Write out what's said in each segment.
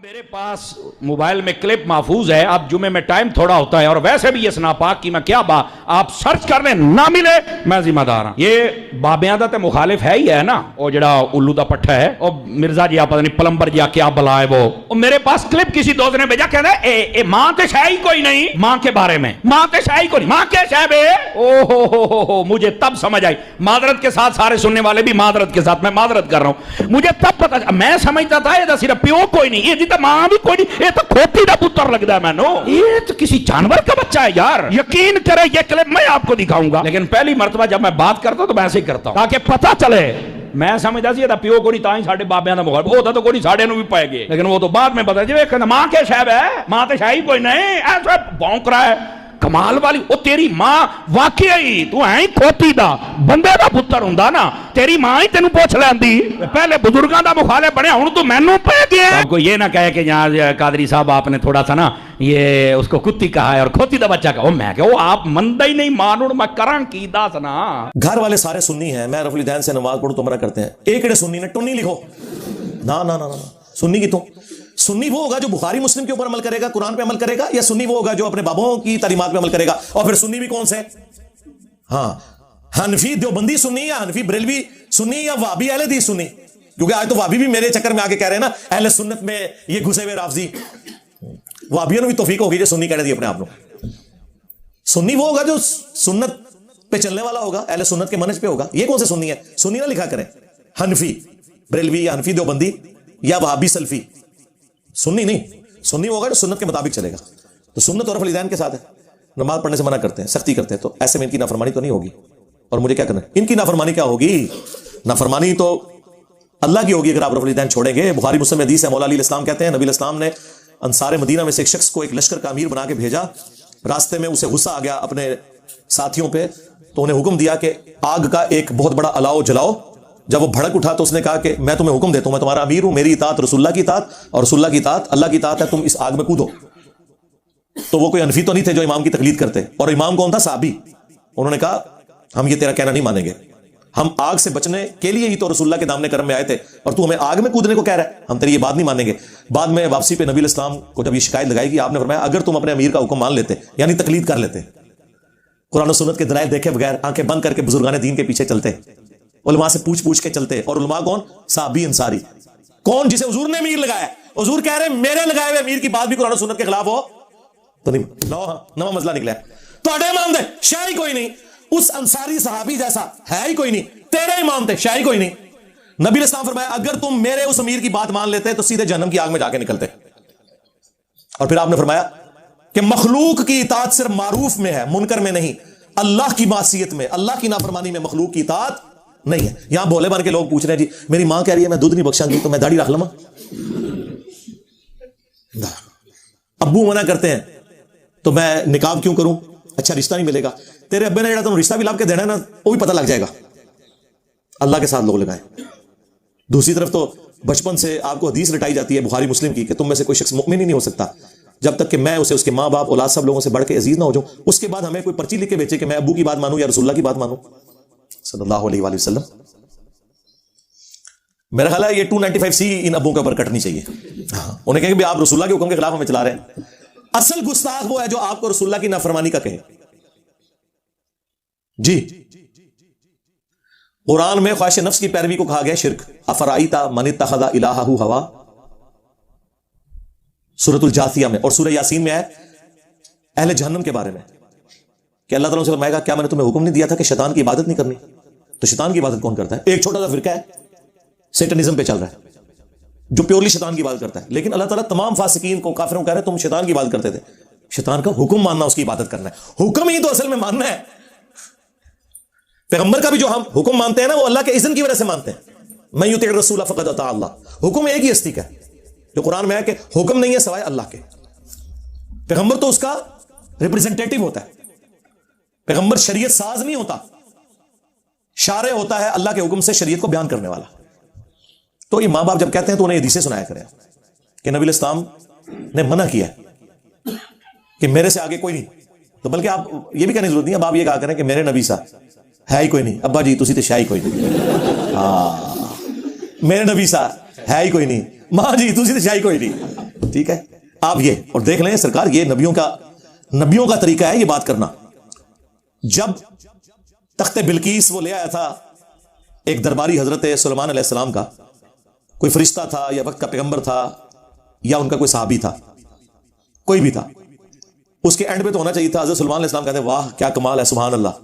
میرے پاس موبائل میں کلپ محفوظ ہے. اب جمعے میں ٹائم تھوڑا ہوتا ہے اور ویسے بھی یہ ناپاک کی میں کیا آپ سرچ کر لیں نہ ملے میں ذمہ دار ہوں. یہ بابیاں دا تے مخالف ہے ہی ہے نا, وہ جڑا الو دا پٹھا ہے اور مرزا جی آپ پتہ نہیں پلمبر جی کیا بلا ہے وہ میرے پاس کلپ کسی دوست نے بھیجا کہتا ہے اے ماں تے شے ہی کوئی نہیں, ماں کے بارے میں ماں تے شے ہی کوئی نہیں, ماں کے شے بے او ہو مجھے تب سمجھ آئی. معذرت کے ساتھ سارے سننے والے بھی معذرت کے ساتھ میں معذرت کر رہا ہوں. مجھے تب پتہ میں سمجھتا تھا یہ صرف پیو کوئی نہیں, یہ تو ماں بھی کوئی نہیں, یہ تو کھوتی دا پتر لگتا ہے میں نو, یہ تو کسی جانور کا بچہ ہے یار. یقین کرے یہ کلپ میں آپ کو دکھاؤں گا, لیکن پہلی مرتبہ جب میں بات کرتا ہوں تو میں ایسے ہی کرتا ہوں تاکہ پتہ چلے. میں سمجھتا سی یہ پیو کو نہیں تاں ہی ساڈے بابیاں دا مخالف ہوتا تو کوئی ساڈے نو بھی پائے گے, لیکن وہ تو بعد میں پتہ جی کہ ماں کے شاید ہے, ماں تے شاید کوئی نہیں, ایسا بھونک رہا ہے. کمال والی او تیری ماں واقعی تو ہے ہی کھوتی دا بندے دا پتر ہوندا نا, تیری ماں ہی تینوں پوچھ لیندی. پہلے بزرگاں دا مخالف بنے ہن تو مینوں پے گیا. آپ کو یہ نہ کہے کہ یہاں قادری صاحب آپ نے تھوڑا سا نا یہ اس کو کتی کہا ہے اور کھوتی دا بچہ کہا. میں کہ وہ آپ مندہ ہی نہیں مانوڑ میں کراں کی دا سنا. گھر والے سارے سنی ہیں, میں رفع الدین سے نماز پڑھوں تو مرا کرتے ہیں. ایک نے سنی نے ٹنی لکھو نا نا نا نا سنی کی تو سنی وہ ہوگا جو بخاری مسلم کے اوپر عمل کرے گا, قرآن پہ عمل کرے گا, یا سنی وہ ہوگا جو اپنے بابوں کی تعلیمات پہ عمل کرے گا. اور پھر سنی بھی کون سے, ہاں حنفی دیوبندی سنی یا حنفی بریلوی سنی یا وہابی اہل حدیث سنی, کیونکہ آج تو وہابی بھی میرے چکر میں آ کے کہہ رہے ہیں نا اہل سنت میں یہ گھسے ہوئے رافضی. وہابیوں نے بھی توفیق ہوگی جو سنی کہہ رہے تھی اپنے آپ کو. سنی وہ ہوگا جو سنت پہ چلنے والا ہوگا, اہل سنت کے منہج پہ ہوگا. یہ کون سے سنی ہے, سنی نہ لکھا کریں حنفی بریلوی یا حنفی دیوبندی یا وہابی سلفی, سنی نہیں. سنی ہوگا جو سنت کے مطابق چلے گا. تو سنت اور رفع الدین کے ساتھ ہے, نماز پڑھنے سے منع کرتے ہیں, سختی کرتے ہیں, تو ایسے میں ان کی نافرمانی تو نہیں ہوگی. اور مجھے کیا کرنا ہے, ان کی نافرمانی کیا ہوگی, نافرمانی تو اللہ کی ہوگی اگر آپ رفع الدین چھوڑیں گے. بخاری مسلم میں حدیث ہے, مولا علی الاسلام کہتے ہیں نبی الاسلام نے انصار مدینہ میں سے ایک شخص کو ایک لشکر کا امیر بنا کے بھیجا. راستے میں اسے غصہ آ گیا اپنے ساتھیوں پہ, تو انہیں حکم دیا کہ آگ کا ایک بہت بڑا الاؤ جلاؤ. جب وہ بھڑک اٹھا تو اس نے کہا کہ میں تمہیں حکم دیتا ہوں, میں تمہارا امیر ہوں, میری اطاعت رسول اللہ کی اطاعت اور رسول اللہ کی اطاعت اللہ کی اطاعت ہے, تم اس آگ میں کودو. تو وہ کوئی حنفی تو نہیں تھے جو امام کی تقلید کرتے, اور امام کون تھا, صحابی. انہوں نے کہا ہم یہ تیرا کہنا نہیں مانیں گے, ہم آگ سے بچنے کے لیے ہی تو رسول اللہ کے دامن کرم میں آئے تھے, اور تو ہمیں آگ میں کودنے کو کہہ رہا ہے, ہم تیری یہ بات نہیں مانیں گے. بعد میں واپسی پہ نبی الاسلام کو جب یہ شکایت لگائی کہ آپ نے فرمایا اگر تم اپنے امیر کا حکم مان لیتے, یعنی تقلید کر لیتے, قرآن و سنت کے دلائل دیکھے بغیر آنکھیں بند کر کے بزرگان دین کے پیچھے چلتے, علماء سے پوچھ کے چلتے. اور علماء کون, صحابی انصاری. کون, جسے حضور نے امیر لگایا, حضور کہہ رہے میرے لگائے ہوئے امیر کی بات بھی قرآن و سنت کے خلاف ہو تو نہیں. نواں مسئلہ نکلا ہے تو اڈے امام دے شاعری کوئی نہیں, اس انصاری صحابی جیسا ہے ہی کوئی نہیں, تیرے امام تھے شاعری کوئی نہیں. نبی الاسلام فرمایا اگر تم میرے اس امیر کی بات مان لیتے تو سیدھے جہنم کی آگ میں جا کے نکلتے. اور پھر آپ نے فرمایا کہ مخلوق کی اطاعت صرف معروف میں ہے, منکر میں نہیں. اللہ کی معصیت میں, اللہ کی نافرمانی میں مخلوق کی اطاعت نہیں ہے. یہاں بولے بن کے لوگ پوچھ رہے ہیں جی میری ماں کہہ رہی ہے میں دودھ نہیں بخشاں گی تو میں داڑھی رکھ لوں, ابو منع کرتے ہیں تو میں نکاب کیوں کروں, اچھا رشتہ نہیں ملے گا. تیرے ابے نے جڑا تم رشتہ بھی لاب کے دینا ہے نا وہ بھی پتہ لگ جائے گا. اللہ کے ساتھ لوگ لگائیں. دوسری طرف تو بچپن سے آپ کو حدیث رٹائی جاتی ہے بخاری مسلم کی کہ تم میں سے کوئی شخص مؤمن ہی نہیں ہو سکتا جب تک کہ میں اسے اس کے ماں باپ اولاد سب لوگوں سے بڑھ کے عزیز نہ ہو جاؤں. اس کے بعد ہمیں کوئی پرچی لکھ کے بیچے کہ میں ابو کی بات مانوں یا رسول اللہ کی بات مانوں صلی اللہ علیہ وآلہ وسلم. میرا خیال ہے یہ 295C ان ابوں کے اوپر کٹنی چاہیے. انہیں کہیں کہ آپ رسول اللہ کے حکم کے خلاف ہمیں چلا رہے ہیں. اصل گستاخ وہ ہے جو آپ کو رسول اللہ کی نافرمانی کا کہے. جی قرآن میں خواہش نفس کی پیروی کو کہا گیا شرک. افرائیت من اتخذ الہہ ہوا, سورۃ الجاثیہ میں. اور سورہ یاسین میں ہے اہل جہنم کے بارے میں کہ اللہ تعالیٰ سے فرمائے گا کیا میں نے تمہیں حکم نہیں دیا تھا کہ شیطان کی عبادت نہیں کرنی. تو شیطان کی عبادت کون کرتا ہے, ایک چھوٹا سا فرقہ ہے سیٹنزم پہ چل رہا ہے جو پیورلی شیطان کی عبادت کرتا ہے. لیکن اللہ تعالیٰ تمام فاسقین کو کافروں کو کہہ رہے ہیں تم شیطان کی عبادت کرتے تھے. شیطان کا حکم ماننا, اس کی عبادت کرنا ہے. حکم ہی تو اصل میں ماننا ہے. پیغمبر کا بھی جو ہم حکم مانتے ہیں نا وہ اللہ کے اذن کی وجہ سے مانتے ہیں. من یطع الرسول فقد اطاع اللہ. حکم ایک ہی ہستی کا ہے جو قرآن میں ہے کہ حکم نہیں ہے سوائے اللہ کے. پیغمبر تو اس کا ریپرزنٹیٹو ہوتا ہے. پیغمبر شریعت ساز نہیں ہوتا, شارع ہوتا ہے اللہ کے حکم سے شریعت کو بیان کرنے والا. تو یہ ماں باپ جب کہتے ہیں تو انہیں حدیثیں سنایا کریں کہ نبی الاسلام نے منع کیا ہے کہ میرے سے آگے کوئی نہیں. تو بلکہ آپ یہ بھی کہنے کی ضرورت نہیں, اب آپ یہ کہا کریں کہ میرے نبی سا ہے ہی کوئی نہیں. ابا جی تسی تے شاہی کوئی نہیں, میرے نبی سا ہے ہی کوئی نہیں. ماں جی تسی تے شاہی کوئی نہیں. ٹھیک ہے. آپ یہ اور دیکھ لیں سرکار, یہ نبیوں کا طریقہ ہے یہ بات کرنا. جب تخت بلقیس وہ لے آیا تھا ایک درباری حضرت سلیمان علیہ السلام کا, کوئی فرشتہ تھا یا وقت کا پیغمبر تھا یا ان کا کوئی صحابی تھا, کوئی بھی تھا, اس کے اینڈ پہ تو ہونا چاہیے تھا حضرت سلیمان علیہ السلام کہتے ہیں واہ کیا کمال ہے سبحان اللہ,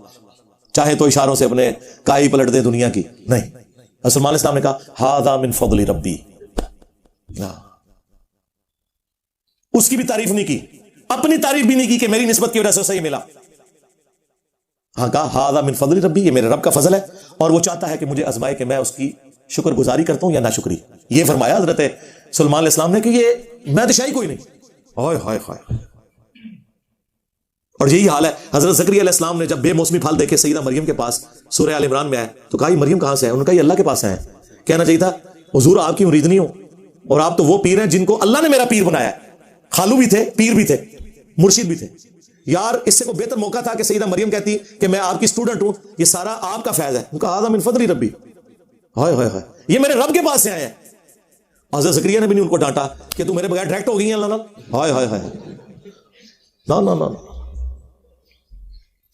چاہے تو اشاروں سے اپنے کائی پلٹ دیں دنیا کی. نہیں, حضرت سلیمان علیہ السلام نے کہا ھذا من فضل ربی. اس کی بھی تعریف نہیں کی, اپنی تعریف بھی نہیں کی کہ میری نسبت کی وجہ سے اسے یہ ملا. ہاں کہا ھذا من فضل ربی, یہ میرے رب کا فضل ہے اور وہ چاہتا ہے کہ مجھے آزمائے کہ میں اس کی شکر گزاری کرتا ہوں یا ناشکری. یہ فرمایا حضرت سلیمان علیہ السلام نے کہ یہ میں تو شاہی کوئی نہیں. ہائے ہائے ہائے. اور یہی حال ہے حضرت زکریا علیہ السلام نے جب بے موسمی پھل دیکھے سیدہ مریم کے پاس, سورہ آل عمران میں آئے تو کہا یہ مریم کہاں سے ہے؟ انہوں نے کہا یہ اللہ کے پاس ہے. کہنا چاہیے تھا حضور آپ کی مرید نہیں ہو اور آپ تو وہ پیر ہیں جن کو اللہ نے میرا پیر بنایا ہے. خالو بھی تھے, پیر بھی تھے, مرشد بھی تھے. یار اس سے کوئی بہتر موقع تھا کہ سیدہ مریم کہتی کہ میں آپ کی اسٹوڈنٹ ہوں, یہ سارا آپ کا فیض ہے. ان کا ھذا من فضل ربی, ہائے ہائے ہائے, یہ میرے رب کے پاس سے آئے ہیں. حضرت زکریا نے بھی نہیں ان کو ڈانٹا کہ تم میرے بغیر ڈائریکٹ ہو گئی ہیں اللہ نال. ہائے ہائے ہائے, نا نا نا.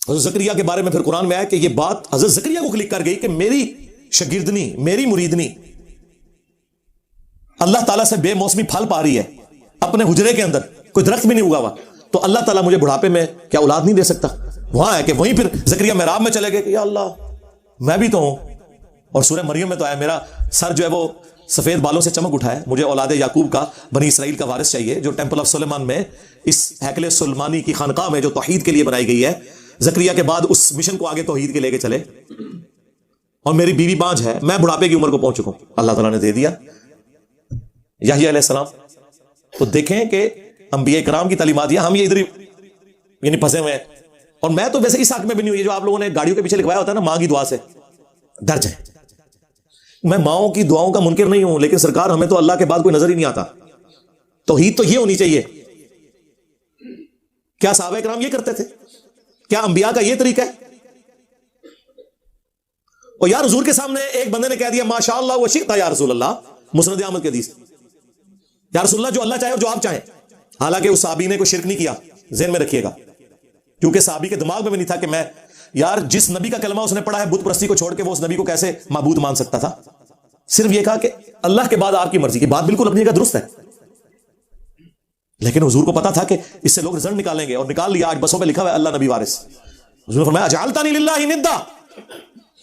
حضرت زکریا کے بارے میں پھر قرآن میں آیا کہ یہ بات حضرت زکریا کو کلک کر گئی کہ میری شاگردنی, میری مریدنی اللہ تعالیٰ سے بے موسمی پھل پا رہی ہے اپنے حجرے کے اندر, کوئی درخت بھی نہیں اگا ہوا, تو اللہ تعالیٰ مجھے بڑھاپے میں کیا اولاد نہیں دے سکتا؟ وہاں ہے کہ وہیں پھر زکریا محراب میں چلے گئے کہ یا اللہ میں بھی تو ہوں. اور سورہ مریم میں تو آیا میرا سر جو ہے وہ سفید بالوں سے چمک اٹھا ہے, مجھے اولاد یعقوب کا, بنی اسرائیل کا وارث چاہیے, جو ٹیمپل آف سلیمان میں اس ہیکل سلیمانی کی خانقاہ میں جو توحید کے لیے بنائی گئی ہے. زکریا کے بعد اس مشن کو آگے توحید کے لے کے چلے. اور میری بیوی بانجھ ہے, میں بڑھاپے کی عمر کو پہنچ چکا ہوں, اللہ تعالیٰ نے دے دیا. یحییٰ علیہ السلام, تو دیکھیں کہ انبیاء کرام کی تعلیمات, ہم یہ ادھر یعنی پھنسے ہوئے ہیں. اور میں تو ویسے اس حق میں بھی نہیں ہوں, یہ جو آپ لوگوں نے گاڑیوں کے پیچھے لکھوایا ہوتا ہے نا ماں کی دعا سے ڈر جائیں, میں ماؤں کی دعاؤں کا منکر نہیں ہوں, لیکن سرکار ہمیں تو اللہ کے بعد کوئی نظر ہی نہیں آتا. توحید تو یہ ہونی چاہیے. کیا صحابہ کرام یہ کرتے تھے؟ کیا انبیاء کا یہ طریقہ ہے؟ اور یا حضور کے سامنے ایک بندے نے کہہ دیا ماشاء اللہ و شئت یا رسول اللہ, مسند احمد کی حدیث, یا رسول اللہ جو اللہ چاہے اور جو آپ چاہیں. حالانکہ اس صحابی نے کوئی شرک نہیں کیا, ذہن میں رکھیے گا, کیونکہ صحابی کے دماغ میں بھی نہیں تھا کہ میں یار جس نبی کا کلمہ اس نے پڑھا ہے بت پرستی کو چھوڑ کے وہ اس نبی کو کیسے معبود مان سکتا تھا. صرف یہ کہا کہ اللہ کے بعد آپ کی مرضی کی. بات بالکل اپنی جگہ درست ہے, لیکن حضور کو پتا تھا کہ اس سے لوگ رزلٹ نکالیں گے, اور نکال لیا. آج بسوں پہ لکھا ہوا ہے اللہ نبی وارث. حضور نے فرمایا اجعلتنی للہ ندا,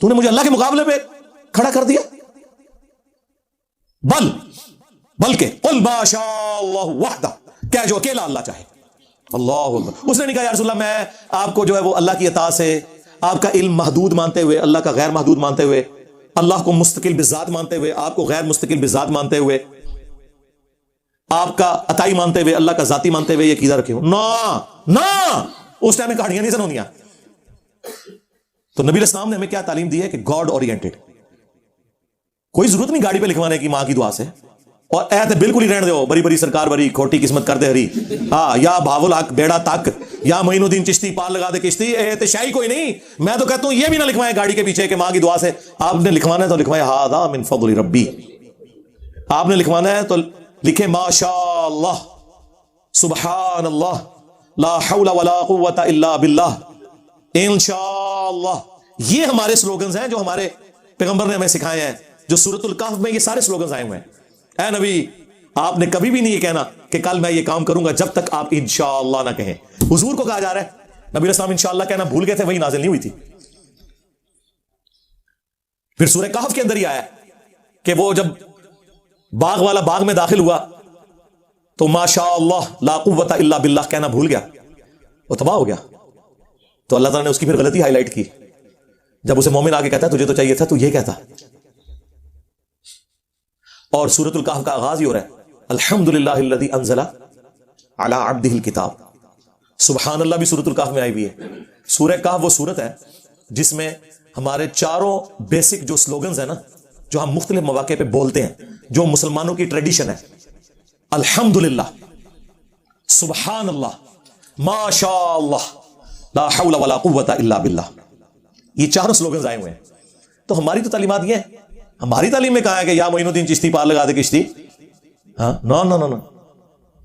تو نے مجھے اللہ کے مقابلے پہ کھڑا کر دیا. بلکہ قل ما شاء اللہ وحدہ, کیا جو اکیلا اللہ چاہے. اللہ اکبر. اس نے نہیں کہا یا رسول اللہ میں آپ کو جو ہے وہ اللہ کی عطا سے آپ کا علم محدود مانتے ہوئے, اللہ کا غیر محدود مانتے ہوئے, اللہ کو مستقل بذات مانتے ہوئے, آپ کو غیر مستقل بذات مانتے ہوئے, آپ کا عطائی مانتے ہوئے, اللہ کا ذاتی مانتے ہوئے یہ عقیدہ رکھے ہوں. نا اس ٹائم میں کہانیاں نہیں سنونیاں. تو نبی علیہ السلام نے ہمیں کیا تعلیم دی ہے کہ گاڈ اورینٹڈ. کوئی ضرورت نہیں گاڑی پہ لکھوانے کی ماں کی دعا سے, اور ایت بالکل ہی رہنے دو, بری بری سرکار بری, کھوٹی قسمت کر دے ہری, ہاں یا بھاول حق بیڑا تک, یا معین الدین چشتی پار لگا دے کشتی. اے شاہی کوئی نہیں. میں تو کہتا ہوں یہ بھی نہ لکھوائیں گاڑی کے پیچھے کہ ماں کی دعا سے. آپ نے لکھوانا ہے تو لکھوائیں ھذا من فضل ربی. آپ نے لکھوانا ہے تو لکھے ما شاء اللہ سبحان اللہ لا حول ولا قوت الا باللہ انشاءاللہ. یہ ہمارے سلوگنز ہیں جو ہمارے پیغمبر نے ہمیں سکھائے ہیں, جو سورۃ الکہف میں یہ سارے سلوگنز آئے ہوئے ہیں. اے نبی آپ نے کبھی بھی نہیں یہ کہنا کہ کل میں یہ کام کروں گا جب تک آپ انشاءاللہ نہ کہیں. حضور کو کہا جا رہا ہے, نبی علیہ السلام انشاءاللہ کہنا بھول گئے تھے, وہی نازل نہیں ہوئی تھی. پھر سورہ کہف کے اندر ہی آیا کہ وہ جب باغ والا باغ میں داخل ہوا تو ما شاء اللہ لا قوت الا باللہ کہنا بھول گیا, وہ تباہ ہو گیا. تو اللہ تعالیٰ نے اس کی پھر غلطی ہائی لائٹ کی. جب اسے مومن آگے کہتا ہے تجھے تو چاہیے تھا تو یہ کہتا. اور سورۃ الکہف کا آغاز ہی ہو رہا ہے الحمدللہ الذی انزل علی عبدہ الکتاب. سبحان اللہ بھی سورۃ الکہف میں آئی ہوئی ہے. سورہ کہف وہ سورت ہے جس میں ہمارے چاروں بیسک جو سلوگنز ہیں نا, جو ہم مختلف مواقع پہ بولتے ہیں, جو مسلمانوں کی ٹریڈیشن ہے, الحمدللہ, سبحان اللہ, ما شاء اللہ, لا حول ولا قوت الا باللہ, یہ چاروں سلوگنز آئے ہوئے ہیں. تو ہماری تو تعلیمات یہ ہیں. ہماری تعلیم میں کہا ہے کہ یا معین الدین چشتی پار لگا دے کشتی, ہاں نا نا نا نا.